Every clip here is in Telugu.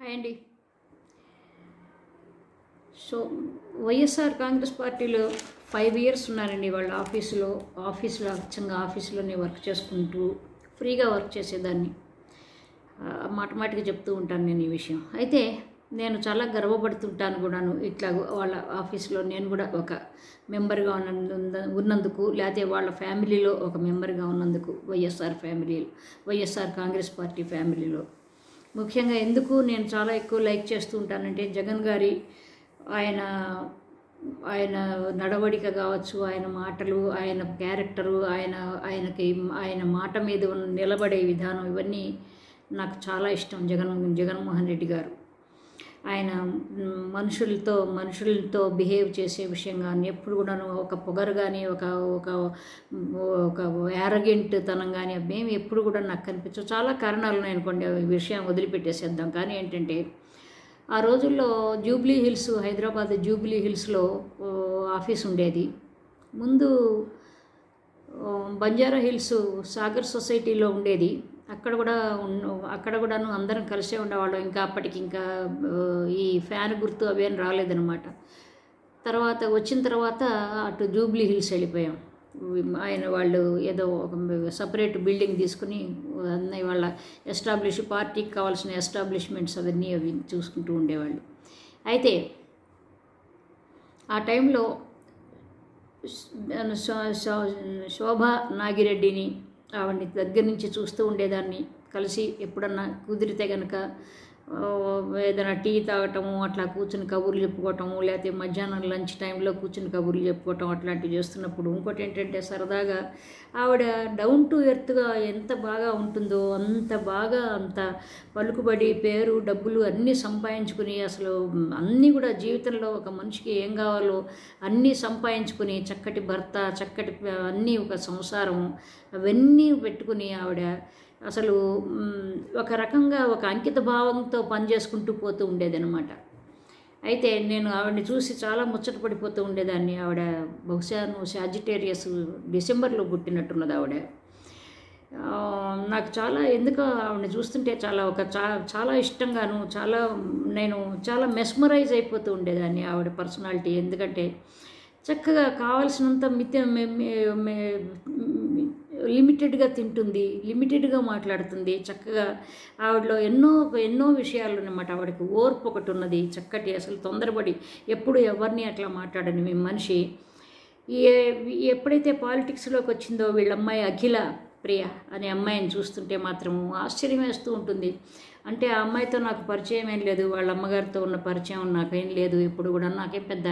హాయ్ అండి. సో వైఎస్ఆర్ కాంగ్రెస్ పార్టీలో 5 ఇయర్స్ ఉన్నానండి. వాళ్ళ ఆఫీసులో అచ్చంగా ఆఫీసులోనే వర్క్ చేసుకుంటూ ఫ్రీగా వర్క్ చేసేదాన్ని. మాటికి చెప్తూ ఉంటాను నేను ఈ విషయం. అయితే నేను చాలా గర్వపడుతుంటాను కూడాను. ఇట్లా వాళ్ళ ఆఫీసులో నేను కూడా ఒక మెంబర్గా ఉన్నందుకు, లేకపోతే వాళ్ళ ఫ్యామిలీలో ఒక మెంబర్గా ఉన్నందుకు, వైఎస్ఆర్ కాంగ్రెస్ పార్టీ ఫ్యామిలీలో ముఖ్యంగా ఎందుకు నేను చాలా ఎక్కువ లైక్ చేస్తూ ఉంటానంటే, జగన్ గారి ఆయన నడవడిక కావచ్చు, ఆయన మాటలు, ఆయన క్యారెక్టరు, ఆయన మాట మీద నిలబడే విధానం, ఇవన్నీ నాకు చాలా ఇష్టం. జగన్మోహన్ రెడ్డి గారు ఆయన మనుషులతో బిహేవ్ చేసే విషయం కానీ, ఎప్పుడు కూడాను ఒక పొగరు కానీ, ఒక యారగెంట్ తనం కానీ అవేమి ఎప్పుడు కూడా నాకు కనిపించవు. చాలా కారణాలు ఉన్నాయి అనుకోండి, ఈ విషయం వదిలిపెట్టేసేద్దాం. కానీ ఏంటంటే, ఆ రోజుల్లో హైదరాబాద్ జూబ్లీ హిల్స్లో ఆఫీస్ ఉండేది. ముందు బంజారా హిల్స్ సాగర్ సొసైటీలో ఉండేది. అక్కడ కూడాను అందరం కలిసే ఉండేవాళ్ళం. అప్పటికి ఈ ఫ్యాన్ గుర్తు అవేం రాలేదనమాట. వచ్చిన తర్వాత అటు జూబ్లీ హిల్స్ వెళ్ళిపోయాం. వాళ్ళు ఏదో ఒక సపరేట్ బిల్డింగ్ తీసుకుని అన్నీ వాళ్ళ పార్టీకి కావాల్సిన ఎస్టాబ్లిష్మెంట్స్ అవన్నీ అవి చూసుకుంటూ ఉండేవాళ్ళు. అయితే ఆ టైంలో శోభా నాగిరెడ్డిని, ఆవిడ్ని దగ్గర నుంచి చూస్తూ ఉండేదాన్ని. కలిసి ఎప్పుడన్నా కుదిరితే కనుక ఏదైనా టీ తాగటము, అట్లా కూర్చుని కబుర్లు చెప్పుకోవటము, లేకపోతే మధ్యాహ్నం లంచ్ టైంలో కూర్చుని కబుర్లు చెప్పుకోవటం, అట్లాంటివి చేస్తున్నప్పుడు ఇంకోటి ఏంటంటే, సరదాగా ఆవిడ డౌన్ టు ఎర్త్గా ఎంత బాగా ఉంటుందో అంత పలుకుబడి, పేరు, డబ్బులు అన్నీ సంపాదించుకుని, అసలు అన్నీ కూడా జీవితంలో ఒక మనిషికి ఏం కావాలో అన్నీ సంపాదించుకుని, చక్కటి భర్త, చక్కటి అన్నీ, ఒక సంసారం, అవన్నీ పెట్టుకుని ఆవిడ అసలు ఒక రకంగా ఒక అంకిత భావంతో పనిచేసుకుంటూ పోతూ ఉండేదన్నమాట. అయితే నేను ఆవిడని చూసి చాలా ముచ్చట పడిపోతూ ఉండేదాన్ని. ఆవిడ బహుశా సాజిటేరియస్, డిసెంబర్లో పుట్టినట్టున్నది ఆవిడ. నాకు చాలా ఎందుకో ఆవిడని చూస్తుంటే చాలా ఇష్టంగాను, నేను చాలా మెస్మరైజ్ అయిపోతూ ఉండేదాన్ని ఆవిడ పర్సనాలిటీ. ఎందుకంటే చక్కగా కావాల్సినంత లిమిటెడ్గా తింటుంది, లిమిటెడ్గా మాట్లాడుతుంది. చక్కగా ఆవిడలో ఎన్నో విషయాలు అన్నమాట. ఆవిడకి ఓర్పు ఒకటి ఉన్నది చక్కటి. అసలు తొందరపడి ఎప్పుడు ఎవరిని అట్లా మాట్లాడని మీ మనిషి. ఎప్పుడైతే పాలిటిక్స్లోకి వచ్చిందో వీళ్ళమ్మాయి అఖిల ప్రియ అనే అమ్మాయిని చూస్తుంటే మాత్రము ఆశ్చర్యం వేస్తూ ఉంటుంది. అంటే ఆ అమ్మాయితో నాకు పరిచయం ఏం లేదు, వాళ్ళ అమ్మగారితో ఉన్న పరిచయం నాకేం లేదు. ఇప్పుడు కూడా నాకేం పెద్ద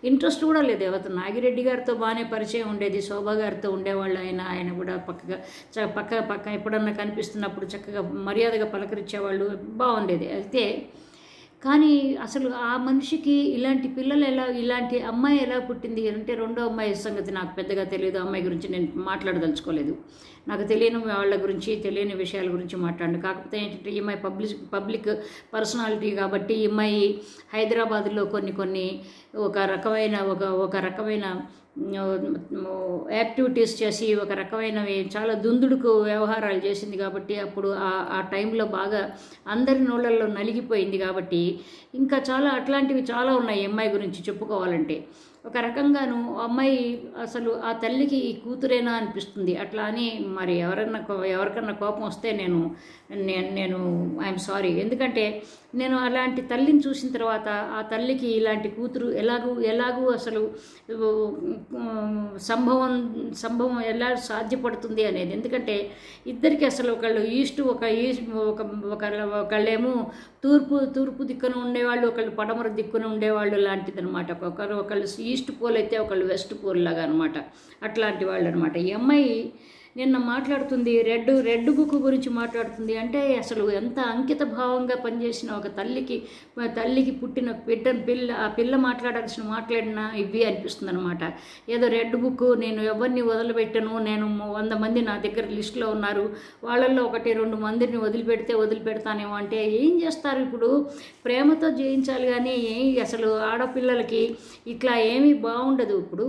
ఇంట్రెస్ట్ కూడా లేదు. ఎవరితో నాగిరెడ్డి గారితో బాగానే పరిచయం ఉండేది, శోభా గారితో ఉండేవాళ్ళు. ఆయన కూడా పక్క ఎప్పుడన్నా కనిపిస్తున్నప్పుడు చక్కగా మర్యాదగా పలకరించేవాళ్ళు, బాగుండేది. అయితే కానీ అసలు ఆ మనిషికి ఇలాంటి అమ్మాయి ఎలా పుట్టింది అంటే, రెండో అమ్మాయి సంగతి నాకు పెద్దగా తెలియదు. అమ్మాయి గురించి నేను మాట్లాడదలుచుకోలేదు. నాకు తెలియని వాళ్ళ గురించి, తెలియని విషయాల గురించి మాట్లాడండి. కాకపోతే ఏంటంటే, ఈ అమ్మాయి పబ్లిక్ పర్సనాలిటీ కాబట్టి, ఈ అమ్మాయి హైదరాబాద్లో కొన్ని ఒక రకమైన యాక్టివిటీస్ చేసి, ఒక రకమైనవి చాలా దుందుడుకు వ్యవహారాలు చేసింది కాబట్టి, అప్పుడు ఆ టైంలో బాగా అందరి నోళ్ళల్లో నలిగిపోయింది కాబట్టి, ఇంకా అట్లాంటివి చాలా ఉన్నాయి అమ్మాయి గురించి చెప్పుకోవాలంటే. ఒక రకంగాను అమ్మాయి అసలు ఆ తల్లికి ఈ కూతురేనా అనిపిస్తుంది. అట్లా అని మరి ఎవరికన్నా కోపం వస్తే నేను ఐఎమ్ సారీ. ఎందుకంటే నేను అలాంటి తల్లిని చూసిన తర్వాత ఆ తల్లికి ఇలాంటి కూతురు ఎలాగూ అసలు సంభవం ఎలా సాధ్యపడుతుంది అనేది. ఎందుకంటే ఇద్దరికి అసలు ఒకళ్ళేమో తూర్పు దిక్కున ఉండేవాళ్ళు, ఒకళ్ళు పడమర దిక్కున ఉండేవాళ్ళు లాంటిది అనమాట. ఒకళ్ళు ఈస్ట్ పోల్ అయితే ఒకళ్ళు వెస్ట్ పోల్ లాగా అనమాట. అట్లాంటి వాళ్ళు అనమాట. ఈ అమ్మాయి నిన్న మాట్లాడుతుంది, రెడ్ బుక్ గురించి మాట్లాడుతుంది. అంటే అసలు ఎంత అంకిత భావంగా పనిచేసిన ఒక తల్లికి పుట్టిన ఆ పిల్ల మాట్లాడిన ఇవి అనిపిస్తుంది అనమాట. ఏదో రెడ్ బుక్, నేను ఎవరిని వదిలిపెట్టను, నేను 100 మంది నా దగ్గర లిస్టులో ఉన్నారు, వాళ్ళల్లో 1-2 మందిని వదిలిపెడతానేమో అంటే ఏం చేస్తారు? ఇప్పుడు ప్రేమతో జయించాలి కానీ అసలు ఆడపిల్లలకి ఇట్లా ఏమీ బాగుండదు. ఇప్పుడు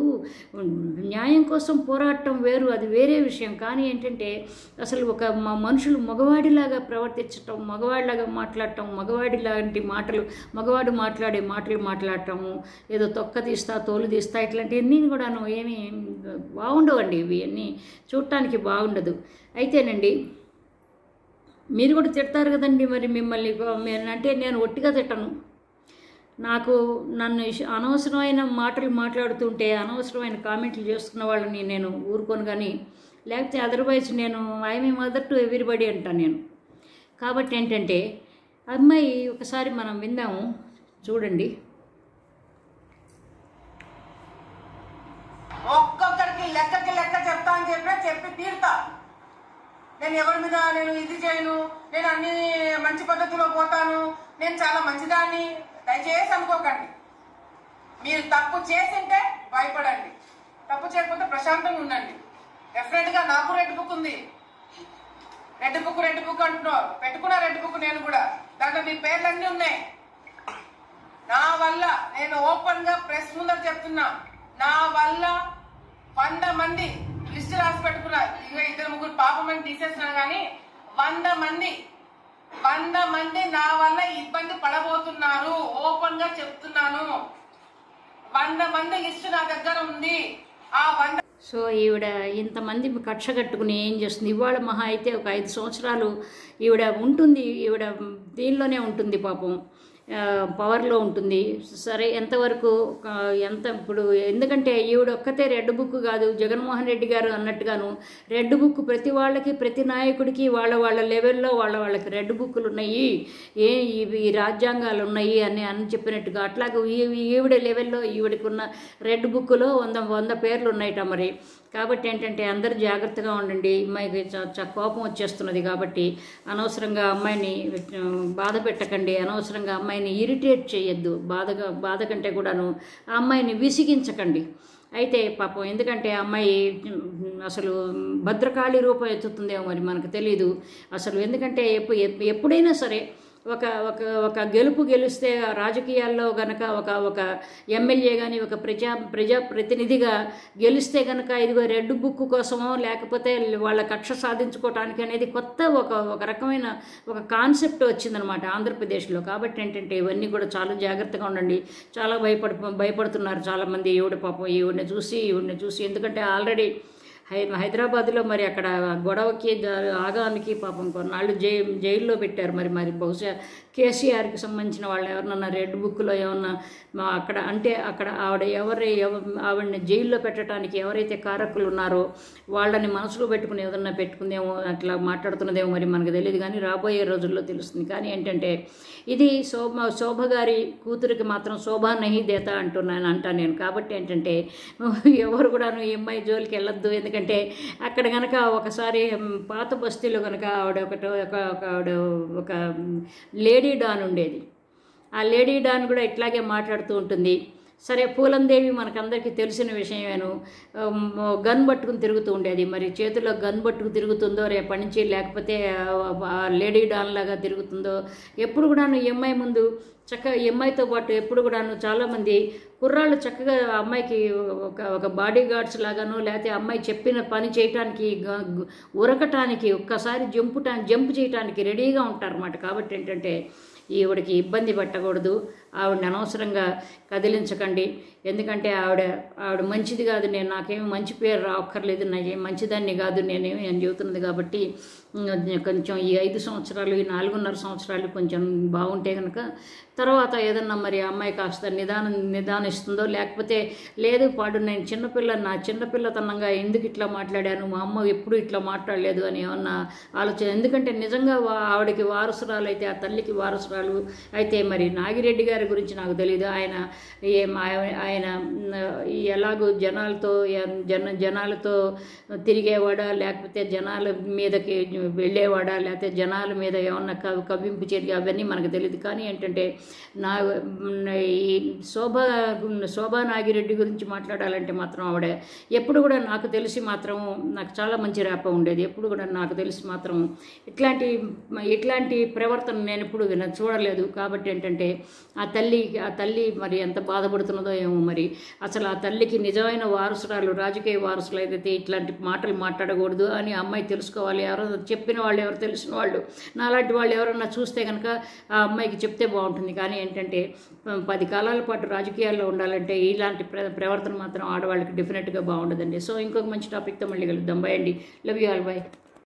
న్యాయం కోసం పోరాటం వేరు, అది వేరే విషయం. కానీ ఏంటంటే అసలు ఒక మనుషులు మగవాడిలాగా ప్రవర్తించటం, మగవాడిలాగా మాట్లాడటం, మగవాడి లాంటి మాటలు, మగవాడు మాట్లాడే మాటలు మాట్లాడటము, ఏదో తొక్క తీస్తా తోలు తీస్తా ఇట్లాంటివన్నీ కూడాను ఏమీ బాగుండవండి. ఇవి అన్నీ చూడటానికి బాగుండదు. అయితేనండి మీరు కూడా తిడతారు కదండి, మరి మిమ్మల్ని అంటే నేను ఒట్టిగా తిట్టను. నాకు నన్ను అనవసరమైన మాటలు మాట్లాడుతుంటే, అనవసరమైన కామెంట్లు చేస్తున్న వాళ్ళని నేను ఊరుకోను. కానీ లేకపోతే అదర్వైజ్ నేను ఐఎమ్ మదర్ టు ఎవ్రీబడి అంటాను నేను. కాబట్టి ఏంటంటే అమ్మాయి ఒకసారి మనం విందాము, చూడండి. ఒక్కొక్కరికి లెక్క చెప్తా అని చెప్పి తీరుతా. నేను ఎవరి మీద నేను ఇది చేయను, నేను అన్ని మంచి పద్ధతిలో పోతాను, నేను చాలా మంచిదాన్ని. దయచేసి అనుకోకండి. మీరు తప్పు చేసింటే భయపడండి, తప్పు చేయకపోతే ప్రశాంతంగా ఉండండి. డెఫినెట్గా నాకు రెడ్ బుక్ ఉంది. రెడ్ బుక్ అంటున్నారు, పెట్టుకున్నా రెడ్ బుక్ నేను కూడా. దాంట్లో మీ పేర్లన్నీ ఉన్నాయి. నా వల్ల నేను ఓపెన్గా ప్రెస్ ముందర చెప్తున్నా, నా వల్ల 100 మంది లిస్ట్ రాసి పెట్టుకున్నా. 2-3 పాపమని తీసేసినా కానీ 100 మంది నా వల్ల ఇబ్బంది పడబోతున్నారు. ఓపెన్ గా చెప్తున్నాను. 100 మంది లిస్ట్ నా దగ్గర ఉంది. ఆ 100 సో ఈవిడ ఇంతమంది కక్ష కట్టుకుని ఏం చేస్తుంది? ఇవాళ మహా అయితే ఒక 5 సంవత్సరాలు ఈవిడ ఉంటుంది, ఈవిడ దీనిలోనే ఉంటుంది, పాపం పవర్లో ఉంటుంది. సరే ఎంతవరకు ఎంత ఇప్పుడు, ఎందుకంటే ఈవిడ ఒక్కతే రెడ్ బుక్ కాదు, జగన్మోహన్ రెడ్డి గారు అన్నట్టుగాను రెడ్ బుక్ ప్రతి వాళ్ళకి, ప్రతి నాయకుడికి వాళ్ళ లెవెల్లో వాళ్ళకి రెడ్ బుక్లు ఉన్నాయి, ఇవి రాజ్యాంగాలు ఉన్నాయి అని చెప్పినట్టుగా అట్లాగే ఈవిడ లెవెల్లో ఈవిడకి ఉన్న రెడ్ బుక్లో 100 పేర్లు ఉన్నాయట మరి. కాబట్టి ఏంటంటే అందరూ జాగ్రత్తగా ఉండండి. అమ్మాయికి కోపం వచ్చేస్తున్నది కాబట్టి అనవసరంగా అమ్మాయిని బాధ పెట్టకండి, అనవసరంగా అమ్మాయిని ఇరిటేట్ చేయొద్దు. బాధ కంటే కూడాను ఆ అమ్మాయిని విసిగించకండి. అయితే పాపం ఎందుకంటే అమ్మాయి అసలు భద్రకాళి రూపం ఎత్తుతుందేమో మరి మనకు తెలీదు అసలు. ఎందుకంటే ఎప్పుడైనా సరే ఒక గెలిస్తే రాజకీయాల్లో గనక ఒక ఎమ్మెల్యే కానీ ఒక ప్రజాప్రతినిధిగా గెలిస్తే కనుక ఇదిగో రెడ్ బుక్ కోసమో లేకపోతే వాళ్ళ కక్ష సాధించుకోవటానికి అనేది కొత్త ఒక రకమైన ఒక కాన్సెప్ట్ వచ్చిందనమాట ఆంధ్రప్రదేశ్లో. కాబట్టి ఏంటంటే ఇవన్నీ కూడా చాలా జాగ్రత్తగా ఉండండి. చాలా భయపడుతున్నారు చాలామంది ఈవిడిని చూసి. ఎందుకంటే ఆల్రెడీ హైదరాబాద్లో మరి అక్కడ గొడవకి ఆగానికి పాపం కొన్నాళ్ళు జైల్లో పెట్టారు. మరి బహుశా కేసీఆర్కి సంబంధించిన వాళ్ళు ఎవరినన్నా రెడ్ బుక్లో ఏమన్నా అక్కడ ఆవిడని జైల్లో పెట్టడానికి ఎవరైతే కారకులు ఉన్నారో వాళ్ళని మనసులో పెట్టుకుని ఏదన్నా పెట్టుకుందేమో, అట్లా మాట్లాడుతున్నదేమో మరి మనకు తెలియదు. కానీ రాబోయే రోజుల్లో తెలుస్తుంది. కానీ ఏంటంటే ఇది శోభ గారి కూతురికి మాత్రం శోభా నహి దేత అంటాను నేను. కాబట్టి ఏంటంటే ఎవరు కూడాను ఈ అమ్మాయి జోలికి వెళ్ళొద్దు. ఎందుకంటే అక్కడ కనుక ఒకసారి పాత బస్తీలో కనుక ఆవిడ ఒక లేడీ డాన్ ఉండేది. ఆ లేడీ డాన్ కూడా ఇట్లాగే మాట్లాడుతూ ఉంటుంది. సరే పూలందేవి మనకందరికీ తెలిసిన విషయమేను. గన్ పట్టుకుని తిరుగుతూ ఉండేది. మరి చేతిలో గన్ పట్టుకు తిరుగుతుందో రేపటి నుంచి, లేకపోతే లేడీ డాన్ లాగా తిరుగుతుందో. ఎప్పుడు కూడాను ఈ అమ్మాయి ముందు చక్కగా అమ్మాయితో పాటు ఎప్పుడు కూడాను చాలామంది కుర్రాళ్ళు చక్కగా అమ్మాయికి ఒక బాడీ గార్డ్స్ లాగానో, లేకపోతే అమ్మాయి చెప్పిన పని చేయటానికి, ఉరకటానికి, ఒక్కసారి జంప్ చేయటానికి రెడీగా ఉంటారన్నమాట. కాబట్టి ఏంటంటే ఈవిడికి ఇబ్బంది పెట్టకూడదు, ఆవిడని అనవసరంగా కదిలించకండి. ఎందుకంటే ఆవిడ మంచిది కాదు. నాకేమి మంచి పేరు రావక్కర్లేదు, నాకేం మంచిదాన్ని కాదు నేనేమి అని చెబుతున్నది. కాబట్టి కొంచెం ఈ 5 సంవత్సరాలు, ఈ 4.5 సంవత్సరాలు కొంచెం బాగుంటే కనుక తర్వాత ఏదన్నా మరి అమ్మాయి కాస్త నిదానిస్తుందో, లేకపోతే లేదు నేను నా చిన్నపిల్లతనంగా ఎందుకు ఇట్లా మాట్లాడాను, మా అమ్మ ఎప్పుడు ఇట్లా మాట్లాడలేదు అని ఏమన్నా ఆలోచన. ఎందుకంటే నిజంగా ఆవిడకి వారసురాలు అయితే, ఆ తల్లికి వారసురాలు అయితే మరి నాగిరెడ్డి గారి గురించి నాకు తెలియదు. ఆయన ఎలాగో జనాలతో తిరిగేవాడా, లేకపోతే జనాల మీదకి వెళ్ళేవాడా, లేకపోతే జనాల మీద ఏమన్నా కవ్వింపు చర్య అవన్నీ మనకు తెలియదు. కానీ ఏంటంటే నా ఈ శోభా నాగిరెడ్డి గురించి మాట్లాడాలంటే మాత్రం ఆవిడ ఎప్పుడు కూడా నాకు తెలిసి మాత్రం నాకు చాలా మంచి ర్యాప ఉండేది. ఎప్పుడు కూడా నాకు తెలిసి మాత్రం ఇట్లాంటి ప్రవర్తన నేను ఎప్పుడు చూడలేదు. కాబట్టి ఏంటంటే ఆ తల్లి మరి ఎంత బాధపడుతున్నదో ఏమో. మరి అసలు ఆ తల్లికి నిజమైన వారసురాలు, రాజకీయ వారసులు అయితే ఇట్లాంటి మాటలు మాట్లాడకూడదు అని అమ్మాయి తెలుసుకోవాలి. ఎవరో చెప్పిన వాళ్ళు, ఎవరు తెలిసిన వాళ్ళు, నాలాంటి వాళ్ళు ఎవరన్నా చూస్తే కనుక ఆ అమ్మాయికి చెప్తే బాగుంటుంది. కానీ ఏంటంటే 10 కాలాల పాటు రాజకీయాల్లో ఉండాలంటే ఇలాంటి ప్రవర్తన మాత్రం ఆడవాళ్ళకి డెఫినెట్గా బాగుండదండి. సో ఇంకొక మంచి టాపిక్తో మళ్ళీ కలుద్దాం. బై అండి. Love you all. బై.